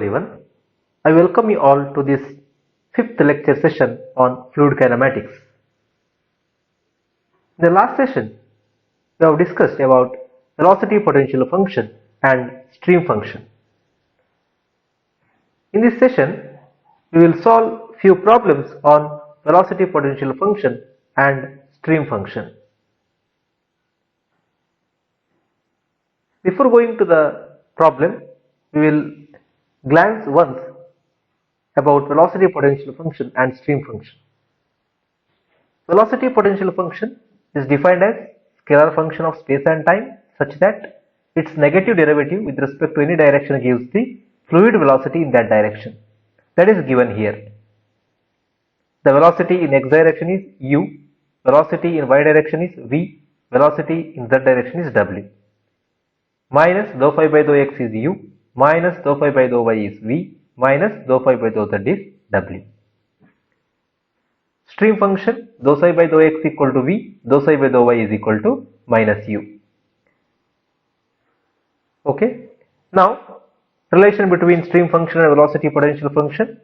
everyone. I welcome you all to this fifth lecture session on fluid kinematics. In the last session, we have discussed about velocity potential function and stream function. In this session, we will solve few problems on velocity potential function and stream function. Before going to the problem, we will glance once about velocity potential function and stream function. Velocity potential function is defined as scalar function of space and time such that its negative derivative with respect to any direction gives the fluid velocity in that direction. That is given here. The velocity in x direction is u, velocity in y direction is v, velocity in z direction is w. Minus dou phi by dou x is u, minus dou phi by dou y is v, minus dou phi by dou z is w. Stream function dou psi by dou x equal to v, dou psi by dou y is equal to minus u. Okay. Now, relation between stream function and velocity potential function.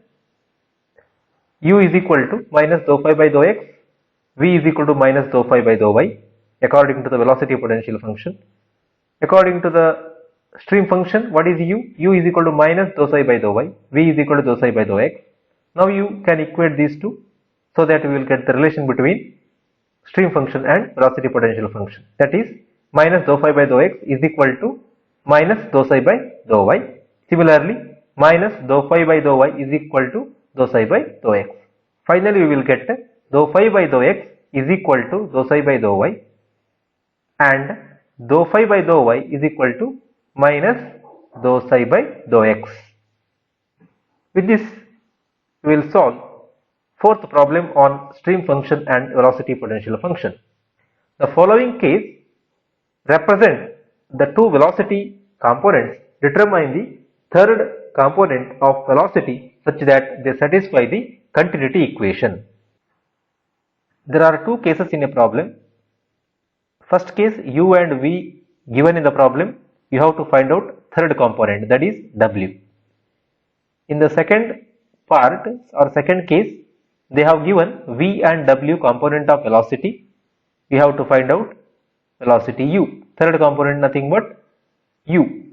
U is equal to minus dou phi by dou x, v is equal to minus dou phi by dou y according to the velocity potential function. According to the stream function, what is u? U is equal to minus dou psi by dou y, v is equal to dou psi by dou x. Now you can equate these two so that we will get the relation between stream function and velocity potential function. That is minus dou phi by dou x is equal to minus dou psi by dou y. Similarly, minus dou phi by dou y is equal to dou psi by dou x. Finally, we will get dou phi by dou x is equal to dou psi by dou y and dou phi by dou y is equal to minus dou psi by dou x. With this, we will solve fourth problem on stream function and velocity potential function. The following case represent the two velocity components determine the third component of velocity such that they satisfy the continuity equation. There are two cases in a problem. First case, u and v given in the problem, you have to find out third component, that is w. In the second part or second case, they have given v and w component of velocity. We have to find out velocity u. Third component nothing but u.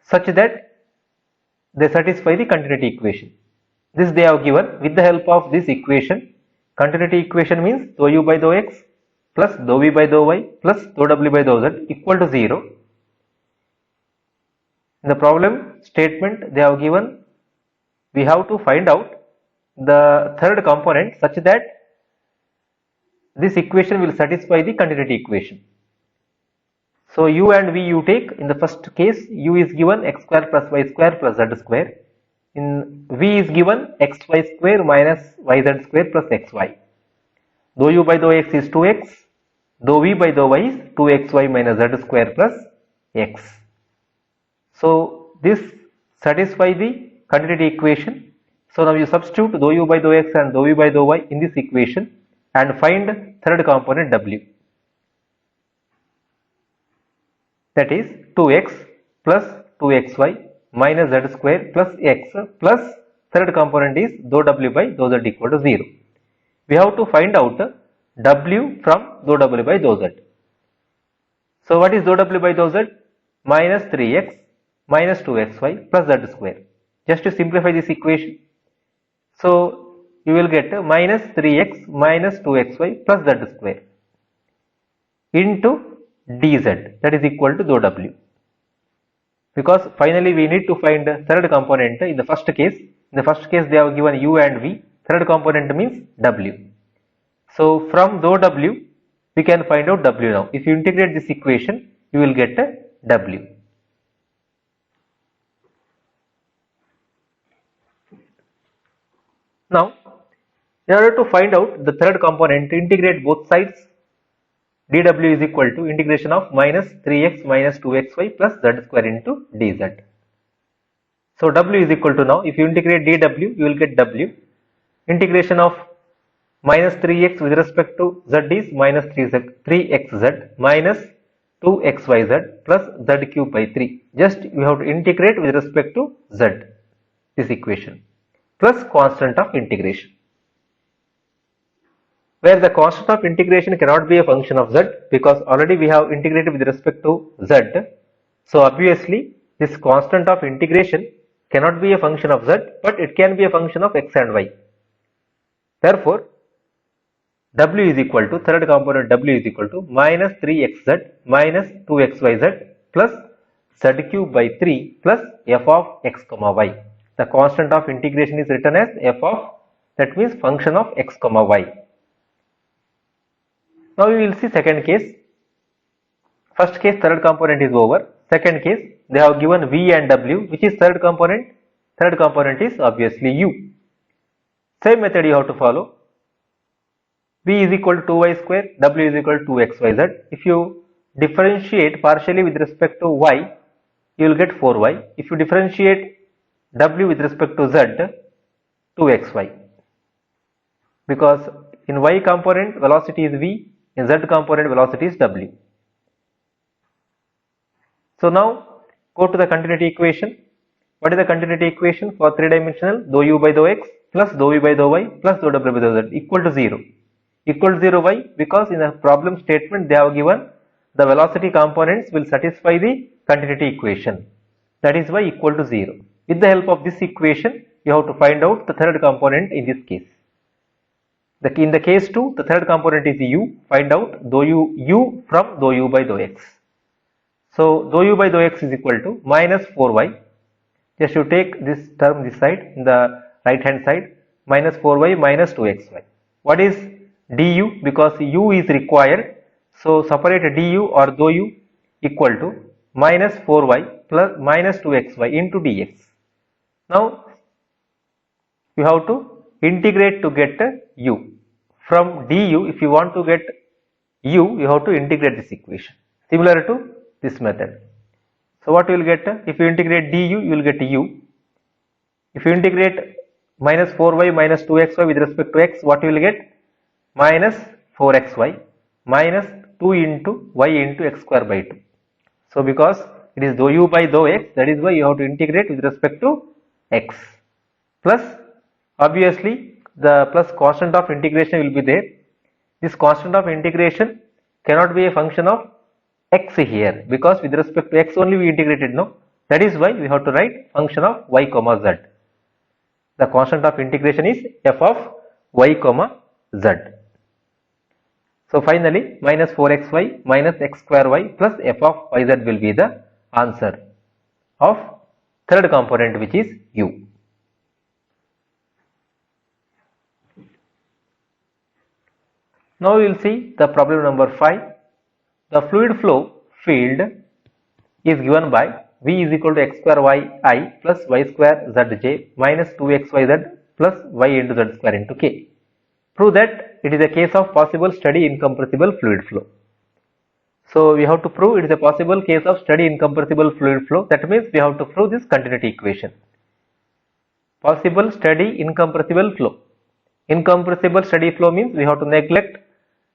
Such that they satisfy the continuity equation. This they have given with the help of this equation. Continuity equation means dou u by dou x plus dou v by dou y plus dou w by dou z equal to 0. In the problem statement they have given, we have to find out the third component such that this equation will satisfy the continuity equation. So u and v you take. In the first case, u is given x square plus y square plus z square. In v is given xy square minus yz square plus xy. Dou u by dou x is 2x, dou v by dou y is 2xy minus z square plus x. So this satisfies the continuity equation. So now you substitute dou u by dou x and dou v by dou y in this equation and find third component w. That is 2x plus 2xy minus z square plus x plus third component is dou w by dou z equal to 0. We have to find out w from dou w by dou z. So what is dou w by dou z? Minus 3x minus 2xy plus z square. Just to simplify this equation, so you will get minus 3x minus 2xy plus z square into dz, that is equal to dou w. Because finally we need to find the third component in the first case. In the first case they have given u and v, third component means w. So from dou w we can find out w now. If you integrate this equation, you will get w. Now, in order to find out the third component, integrate both sides. Dw is equal to integration of minus 3x minus 2xy plus z square into dz. So w is equal to, now if you integrate dw, you will get w. Integration of minus 3x with respect to z is minus 3xz minus 2xyz plus z cube by 3. Just we have to integrate with respect to z, this equation, plus constant of integration. Where the constant of integration cannot be a function of z because already we have integrated with respect to z. So obviously this constant of integration cannot be a function of z, but it can be a function of x and y. Therefore, w is equal to, third component w is equal to minus 3xz minus 2xyz plus z cube by 3 plus f of x comma y. The constant of integration is written as f of, that means function of x comma y. Now we will see second case. First case, third component is over. Second case, they have given v and w, which is third component. Third component is obviously u. Same method you have to follow. V is equal to 2y square, w is equal to 2xyz. If you differentiate partially with respect to y, you will get 4y. If you differentiate w with respect to z, 2xy. Because in y component velocity is v, in z component velocity is w. So now go to the continuity equation. What is the continuity equation for three-dimensional? Dou u by dou x plus dou v by dou y plus dou w by dou z equal to 0. Equal to 0 why? Because in the problem statement they have given the velocity components will satisfy the continuity equation. That is why equal to 0. With the help of this equation, you have to find out the third component in this case. In the case 2, the third component is u. Find out dou u from dou u by dou x. So dou u by dou x is equal to minus 4y. Just you take this term this side, in the right hand side, minus 4y minus 2xy. What is du? Because u is required, so separate du or dou u equal to minus 4y plus minus 2xy into dx. Now you have to integrate to get u. From du, if you want to get u, you have to integrate this equation, similar to this method. So what you will get? If you integrate du, you will get u. If you integrate minus 4y minus 2xy with respect to x, what you will get? Minus 4xy minus 2 into y into x square by 2. So because it is dou u by dou x, that is why you have to integrate with respect to x. Plus obviously the plus constant of integration will be there. This constant of integration cannot be a function of x here because with respect to x only we integrated, no. That is why we have to write function of y comma z. The constant of integration is f of y comma z. So finally minus 4xy minus x square y plus f of yz will be the answer of third component, which is u. Now we will see the problem number 5. The fluid flow field is given by V is equal to x square yi plus y square zj minus 2xyz plus y into z square into k. Prove that it is a case of possible steady incompressible fluid flow. So we have to prove it is a possible case of steady incompressible fluid flow. That means we have to prove this continuity equation. Possible steady incompressible flow. Incompressible steady flow means we have to neglect,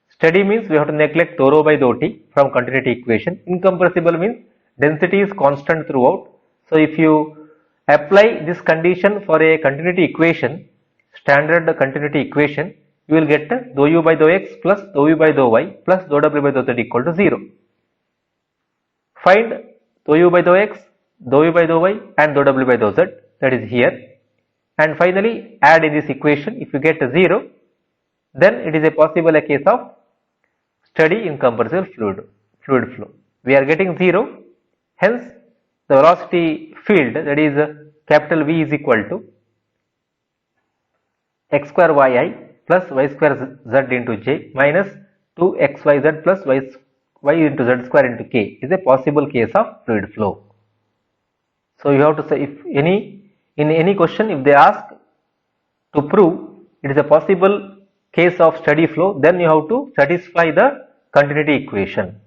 steady means we have to neglect dou rho by dou t from continuity equation. Incompressible means density is constant throughout. So if you apply this condition for a continuity equation, standard continuity equation, you will get dou u by dou x plus dou v by dou y plus dou w by dou z equal to 0. Find dou u by dou x, dou v by dou y and dou w by dou z, that is here. And finally add in this equation. If you get 0, then it is a possible a case of steady incompressible fluid flow. We are getting 0, hence the velocity field, that is capital V, is equal to x square yi plus y square z into j minus 2xyz plus y into z square into k is a possible case of fluid flow. So you have to say, if in any question if they ask to prove it is a possible case of steady flow, then you have to satisfy the continuity equation.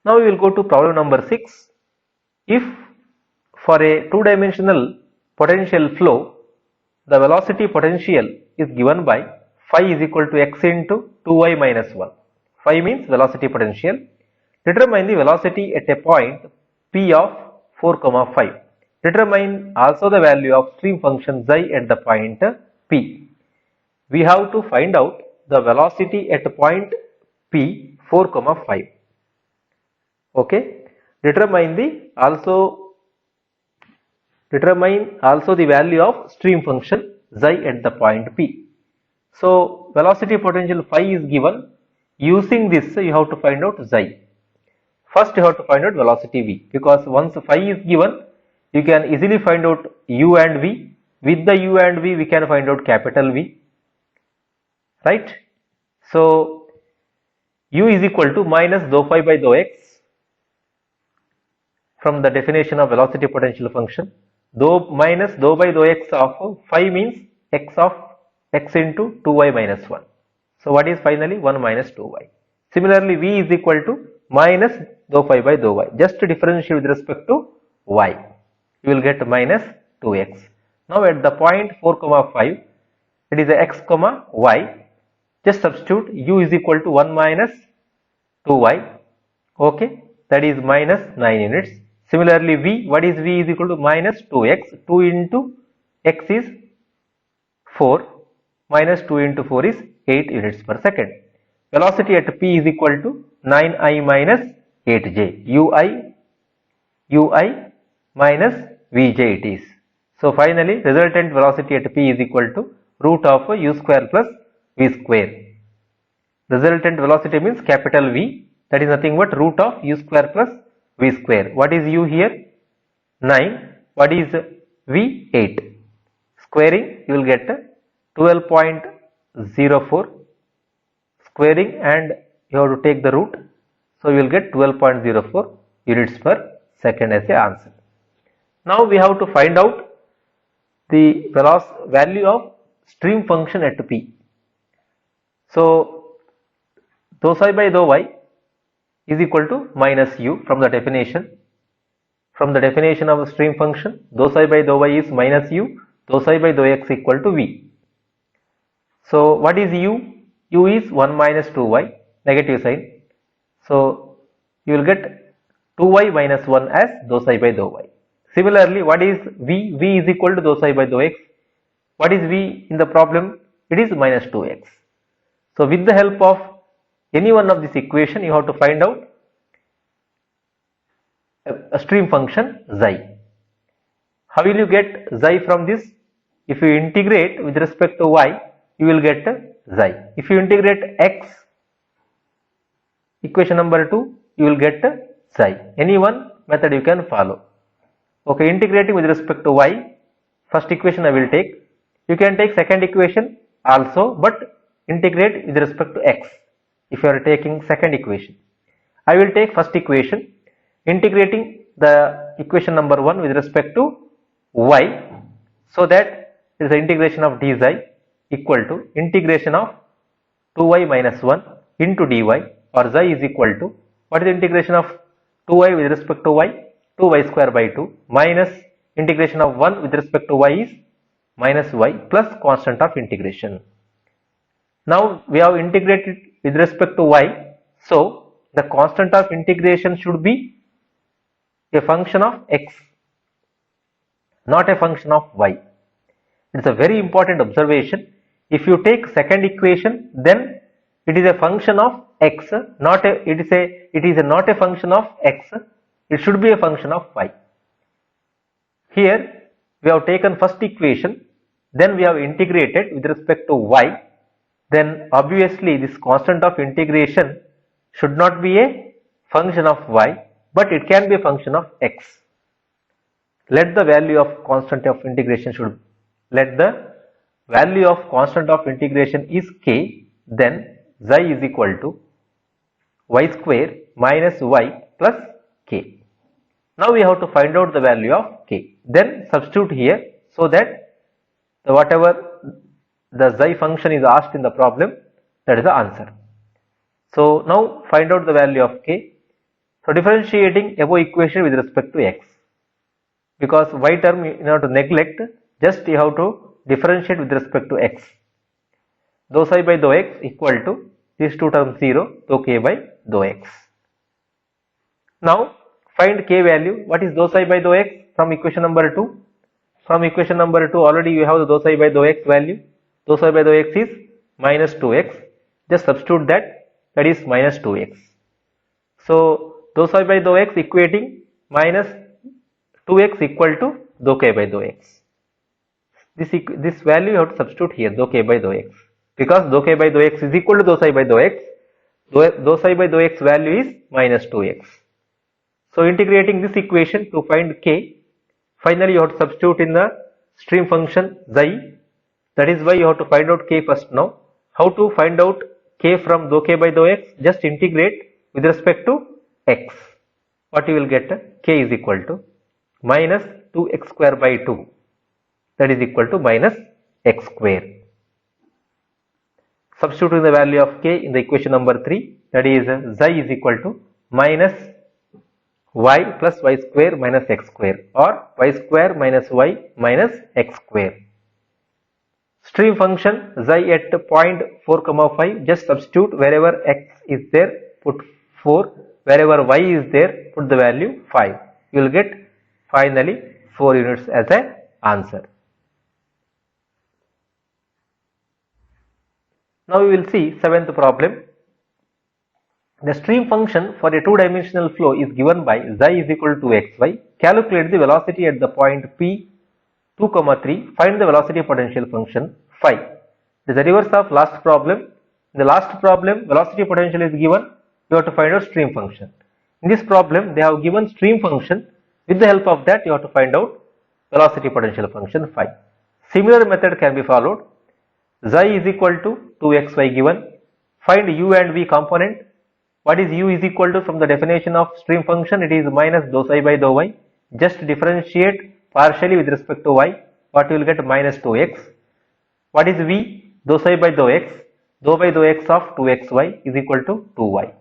Now we will go to problem number 6. If for a two-dimensional potential flow, the velocity potential is given by phi is equal to x into 2y minus 1. Phi means velocity potential. Determine the velocity at a point p of 4 comma 5. Determine also the value of stream function xi at the point p. We have to find out the velocity at point p 4 comma 5. Okay. Determine also the value of stream function xi at the point p. So velocity potential phi is given. Using this you have to find out xi. First you have to find out velocity v, because once phi is given you can easily find out u and v. With the u and v we can find out capital V, right? So u is equal to minus dou phi by dou x from the definition of velocity potential function. Dou minus dou by dou x of phi means x into 2y minus 1. So what is finally 1 minus 2y. Similarly v is equal to minus dou phi by dou y. Just to differentiate with respect to y, you will get minus 2x. Now at the point 4 comma 5, it is a x comma y. Just substitute u is equal to 1 minus 2y. Okay, that is minus 9 units. Similarly v, what is v is equal to minus 2x. 2 into x is 4, minus 2 into 4 is 8 units per second. Velocity at p is equal to 9i minus 8j. ui minus vj it is. So finally resultant velocity at p is equal to root of u square plus v square. Resultant velocity means capital V, that is nothing but root of u square plus v square. What is u here? 9. What is v? 8. Squaring you will get 12.04 squaring and you have to take the root. So you will get 12.04 units per second as the answer. Now we have to find out the value of stream function at p. So dou psi by dou y is equal to minus u from the definition. From the definition of a stream function, dou psi by dou y is minus u, dou psi by dou x equal to v. So what is u? U is 1 minus 2y, negative sign. So you will get 2y minus 1 as dou psi by dou y. Similarly, what is v? V is equal to dou psi by dou x. What is v in the problem? It is minus 2x. So with the help of any one of this equation, you have to find out a stream function xi. How will you get xi from this? If you integrate with respect to y, you will get xi. If you integrate x, equation number 2, you will get xi. Any one method you can follow. Okay, integrating with respect to y, first equation I will take. You can take second equation also, but integrate with respect to x. If you are taking second equation, I will take first equation, integrating the equation number 1 with respect to y, so that it is the integration of d xi equal to integration of 2y minus 1 into dy, or xi is equal to, what is the integration of 2y with respect to y? 2y square by 2 minus integration of 1 with respect to y is minus y plus constant of integration. Now we have integrated with respect to y, so the constant of integration should be a function of x, not a function of y. It is a very important observation. If you take second equation, then it is a function of x, not a function of x. It should be a function of y. Here we have taken first equation, then we have integrated with respect to y. Then obviously this constant of integration should not be a function of y, but it can be a function of x. Let the value of constant of integration is k, then xi is equal to y square minus y plus k. Now we have to find out the value of k. Then substitute here, so that whatever the xi function is asked in the problem, that is the answer. So now find out the value of k. So differentiating above equation with respect to x, because y term you have to neglect, just you have to differentiate with respect to x. dou psi by dou x equal to these two terms 0, dou k by dou x. Now find k value. What is dou psi by dou x from equation number 2? From equation number 2 already you have the dou psi by dou x value. Dou psi by dou x is minus 2x. Just substitute that is minus 2x. So dou psi by dou x equating minus 2x equal to dou k by dou x. This value you have to substitute here, dou k by dou x, because dou k by dou x is equal to dou psi by dou x. Dou psi by dou x value is minus 2x. So integrating this equation to find k, finally you have to substitute in the stream function xi. That is why you have to find out k first now. How to find out k from dou k by dou x? Just integrate with respect to x. What you will get? K is equal to minus 2x square by 2. That is equal to minus x square. Substituting the value of k in the equation number 3, that is xi is equal to minus y plus y square minus x square, or y square minus y minus x square. Stream function xi at point 4, 5, just substitute wherever x is there, put 4, wherever y is there, put the value 5. You will get finally 4 units as an answer. Now we will see 7th problem. The stream function for a two-dimensional flow is given by xi is equal to xy. Calculate the velocity at the point p 2, 3. Find the velocity potential function phi. It is the reverse of last problem. In the last problem, velocity potential is given. You have to find out stream function. In this problem, they have given stream function. With the help of that, you have to find out velocity potential function phi. Similar method can be followed. Xi is equal to 2xy given. Find u and v component. What is u is equal to from the definition of stream function? It is minus dou psi by dou y. Just differentiate partially with respect to y. What you will get? Minus 2x. What is v? Dou psi by dou x. Dou by dou x of 2xy is equal to 2y.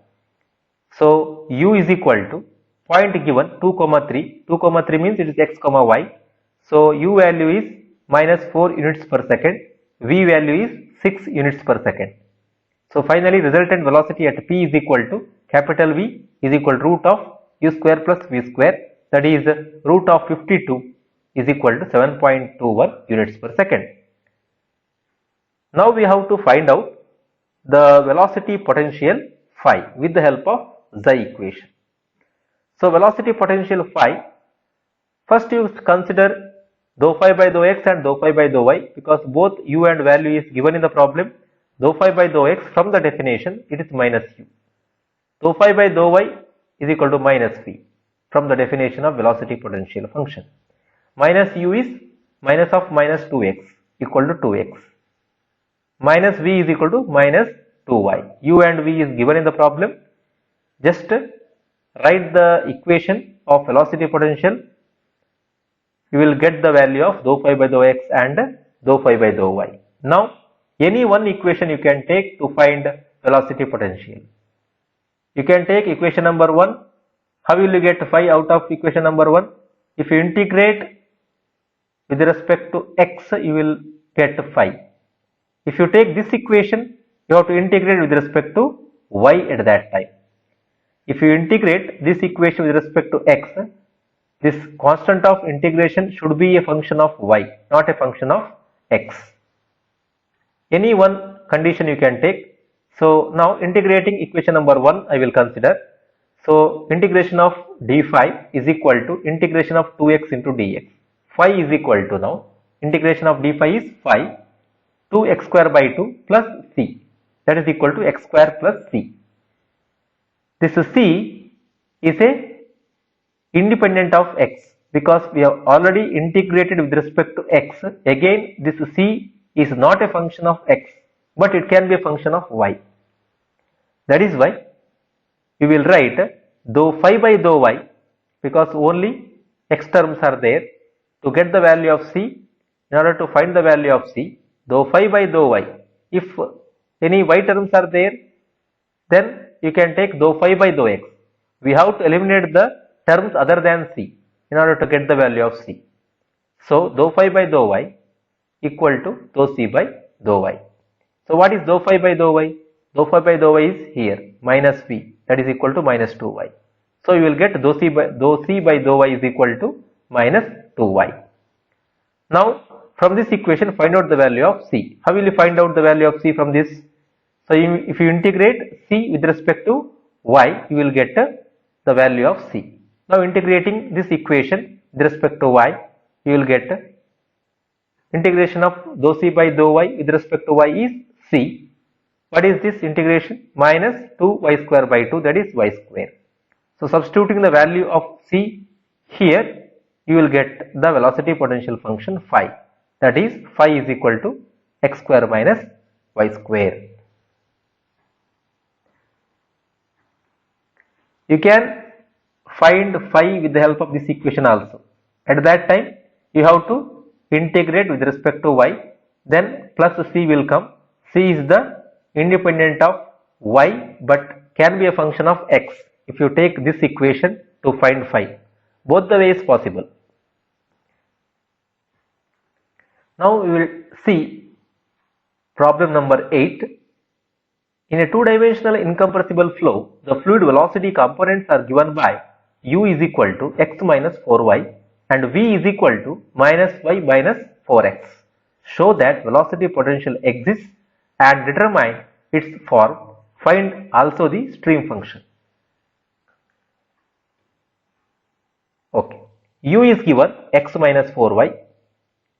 So u is equal to point given 2, 3. 2, 3 means it is x, y. So u value is minus 4 units per second. V value is 6 units per second. So finally resultant velocity at p is equal to capital V is equal to root of u square plus v square, that is root of 52 is equal to 7.21 units per second. Now we have to find out the velocity potential phi with the help of xi equation. So velocity potential phi, first you consider dou phi by dou x and dou phi by dou y, because both u and value is given in the problem. Dou phi by dou x, from the definition it is minus u. Dou phi by dou y is equal to minus v from the definition of velocity potential function. Minus u is minus of minus 2x equal to 2x. Minus v is equal to minus 2y. U and v is given in the problem. Just write the equation of velocity potential. You will get the value of dou phi by dou x and dou phi by dou y. Now any one equation you can take to find velocity potential. You can take equation number 1. How will you get phi out of equation number 1? If you integrate with respect to x, you will get phi. If you take this equation, you have to integrate with respect to y at that time. If you integrate this equation with respect to x, this constant of integration should be a function of y, not a function of x. Any one condition you can take. So now integrating equation number 1 I will consider. So integration of d phi is equal to integration of 2x into dx. Phi is equal to, now integration of d phi is phi 2x square by 2 plus c, that is equal to x square plus c. This c is a independent of x, because we have already integrated with respect to x. Again this c is not a function of x, but it can be a function of y. That is why we will write dou phi by dou y, because only x terms are there. To get the value of c, in order to find the value of c, dou phi by dou y, if any y terms are there, then you can take dou phi by dou x. We have to eliminate the terms other than c in order to get the value of c. So dou phi by dou y equal to dou c by dou y. So what is dou phi by dou y? Dou phi by dou y is here, minus v, that is equal to minus 2y. So you will get dou c by dou y is equal to minus 2y. Now from this equation find out the value of c. How will you find out the value of c from this? So if you integrate c with respect to y, you will get the value of c. Now integrating this equation with respect to y, you will get integration of dou c by dou y with respect to y is c. What is this integration? Minus 2y square by 2, that is y square. So substituting the value of c here, you will get the velocity potential function phi. That is phi is equal to x square minus y square. You can find phi with the help of this equation also. At that time, you have to integrate with respect to y, then plus c will come. C is the independent of y but can be a function of x if you take this equation to find phi. Both the way is possible. Now we will see problem number 8. In a two-dimensional incompressible flow, the fluid velocity components are given by u is equal to x minus 4y and v is equal to minus y minus 4x. Show that velocity potential exists and determine its form. Find also the stream function. Okay. U is given x minus 4y,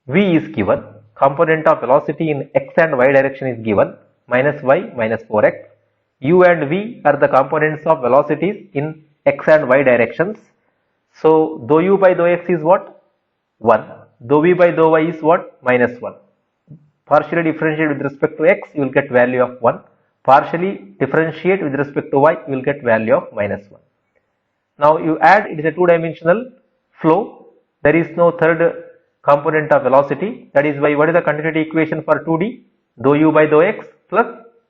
v is given, component of velocity in x and y direction is given, minus y minus 4x. U and v are the components of velocities in x and y directions. So dou u by dou x is what? 1. Dou v by dou y is what? Minus 1. Partially differentiate with respect to x, you will get value of 1. Partially differentiate with respect to y, you will get value of minus 1. Now you add, it is a two-dimensional flow. There is no third component of velocity. That is why what is the continuity equation for 2D? Dou u by dou x plus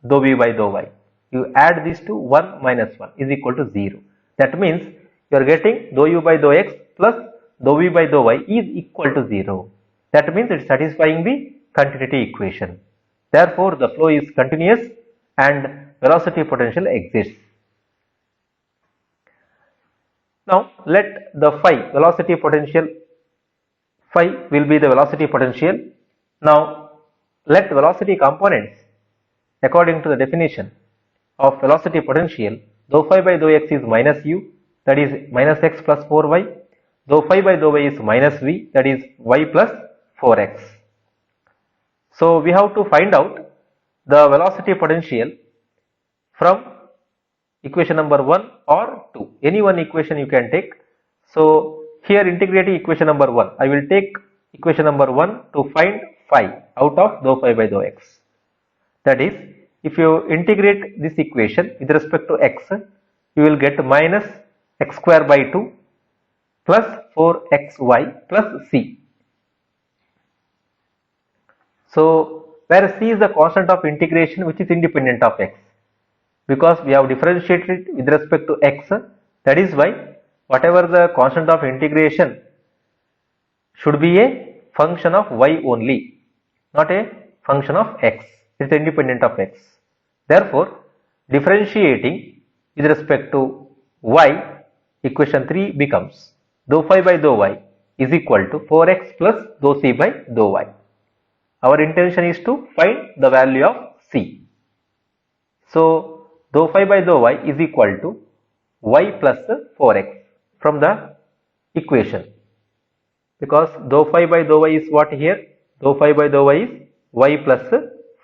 dou v by dou y. You add these two, 1 minus 1 is equal to 0. That means you are getting dou u by dou x plus dou v by dou y is equal to 0. That means it is satisfying the continuity equation. Therefore, the flow is continuous and velocity potential exists. Now, let the phi velocity potential, phi will be the velocity potential. Now, let velocity components according to the definition of velocity potential, dou phi by dou x is minus u, that is minus x plus 4y. Dou phi by dou y is minus v, that is y plus 4x. So we have to find out the velocity potential from equation number 1 or 2. Any one equation you can take. So here integrating equation number 1, I will take equation number 1 to find phi out of dou phi by dou x. That is, if you integrate this equation with respect to x, you will get minus x square by 2 plus 4xy plus c. So where c is the constant of integration which is independent of x, because we have differentiated with respect to x, that is why whatever the constant of integration should be a function of y only, not a function of x. It is independent of x. Therefore, differentiating with respect to y, equation 3 becomes dou phi by dou y is equal to 4x plus dou c by dou y. Our intention is to find the value of c. So dou phi by dou y is equal to y plus 4x from the equation, because dou phi by dou y is what here? Dou phi by dou y is y plus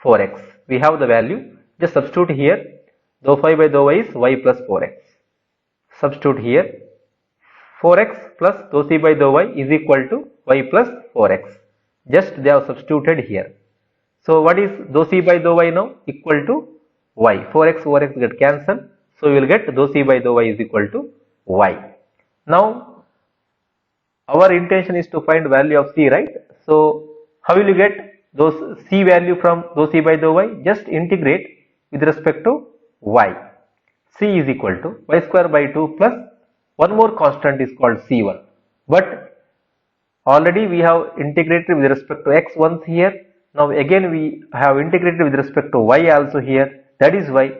4x. We have the value. Just substitute here. Dou phi by dou y is y plus 4x. Substitute here. 4x plus dou c by dou y is equal to y plus 4x. Just they have substituted here. So what is dou c by dou y now? Equal to y. 4x over x get cancelled. So you will get dou c by dou y is equal to y. Now our intention is to find value of c, right? So how will you get those c value from dou c by dou y? Just integrate with respect to y. C is equal to y square by 2 plus one more constant is called c1. But already we have integrated with respect to x once here. Now again we have integrated with respect to y also here. That is why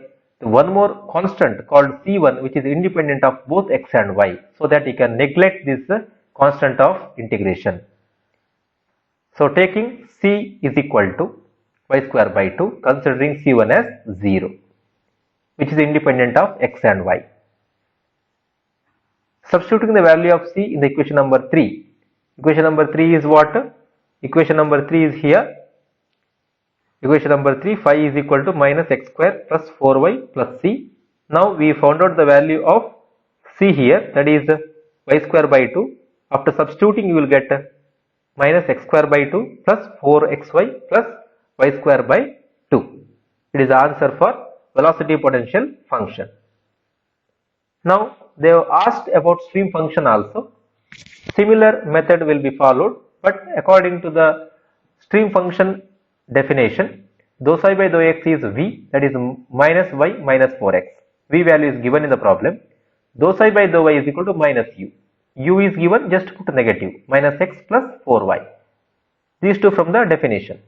one more constant called C1, which is independent of both x and y, so that you can neglect this constant of integration. So taking C is equal to y square by 2, considering C1 as 0, which is independent of x and y. Substituting the value of C in the equation number 3. Equation number 3 is what? Equation number 3 is here. Equation number 3, phi is equal to minus x square plus 4y plus c. Now we found out the value of c here, that is y square by 2. After substituting, you will get minus x square by 2 plus 4xy plus y square by 2. It is the answer for velocity potential function. Now they have asked about stream function also. Similar method will be followed, but according to the stream function definition, dou psi by dou x is v, that is minus y minus 4x. V value is given in the problem. Dou psi by dou y is equal to minus u. U is given, just put negative, minus x plus 4y. These two from the definition.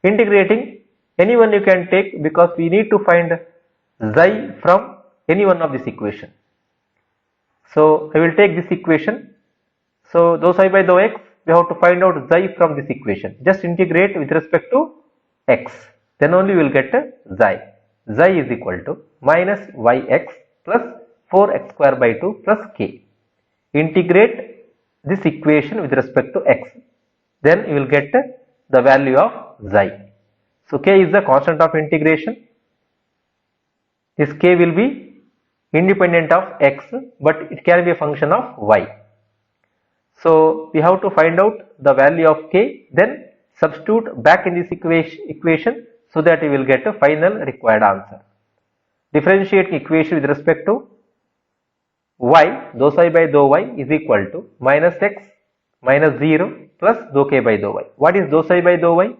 Integrating, anyone you can take, because we need to find xi from any one of this equation. So I will take this equation. So dou psi by dou x, we have to find out xi from this equation. Just integrate with respect to x, then only we will get xi. Xi is equal to minus yx plus 4x square by 2 plus k. Integrate this equation with respect to x, then you will get the value of xi. So k is the constant of integration. This k will be independent of x, but it can be a function of y. So we have to find out the value of k, then substitute back in this equation so that we will get a final required answer. Differentiate equation with respect to y, dou psi by dou y is equal to minus x minus 0 plus dou k by dou y. What is dou psi by dou y?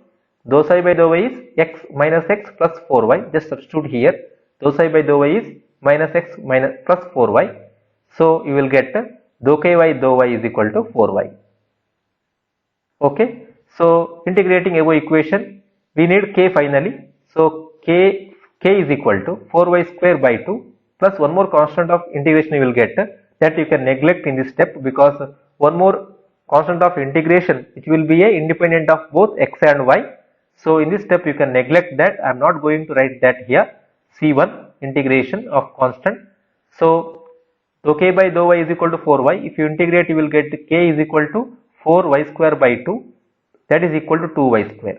Dou psi by dou y is x minus x plus 4y. Just substitute here. Dou psi by dou y is minus x minus plus 4y. So you will get dou ky dou y is equal to 4y. Okay. So integrating above equation, we need k finally. So k is equal to 4y square by 2 plus one more constant of integration you will get, that you can neglect in this step, because one more constant of integration which will be a independent of both x and y. So in this step you can neglect that. I am not going to write that here. C1 integration of constant. So dou k by dou y is equal to 4y. If you integrate, you will get k is equal to 4y square by 2, that is equal to 2y square.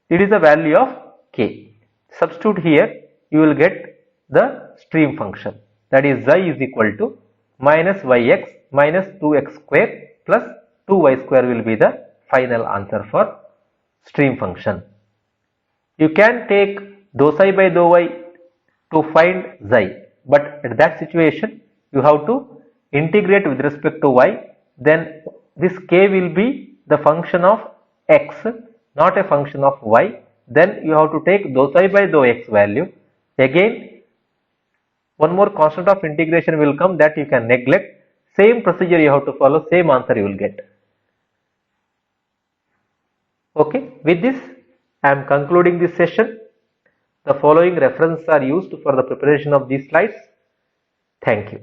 It is the value of k. Substitute here, you will get the stream function, that is xi is equal to minus yx minus 2x square plus 2y square will be the final answer for stream function. You can take dou psi by dou y to find xi, but at that situation you have to integrate with respect to y, then this k will be the function of x, not a function of y. Then you have to take dou psi by dou x value. Again one more constant of integration will come, that you can neglect. Same procedure you have to follow, same answer you will get. Okay, with this I am concluding this session. The following references are used for the preparation of these slides. Thank you.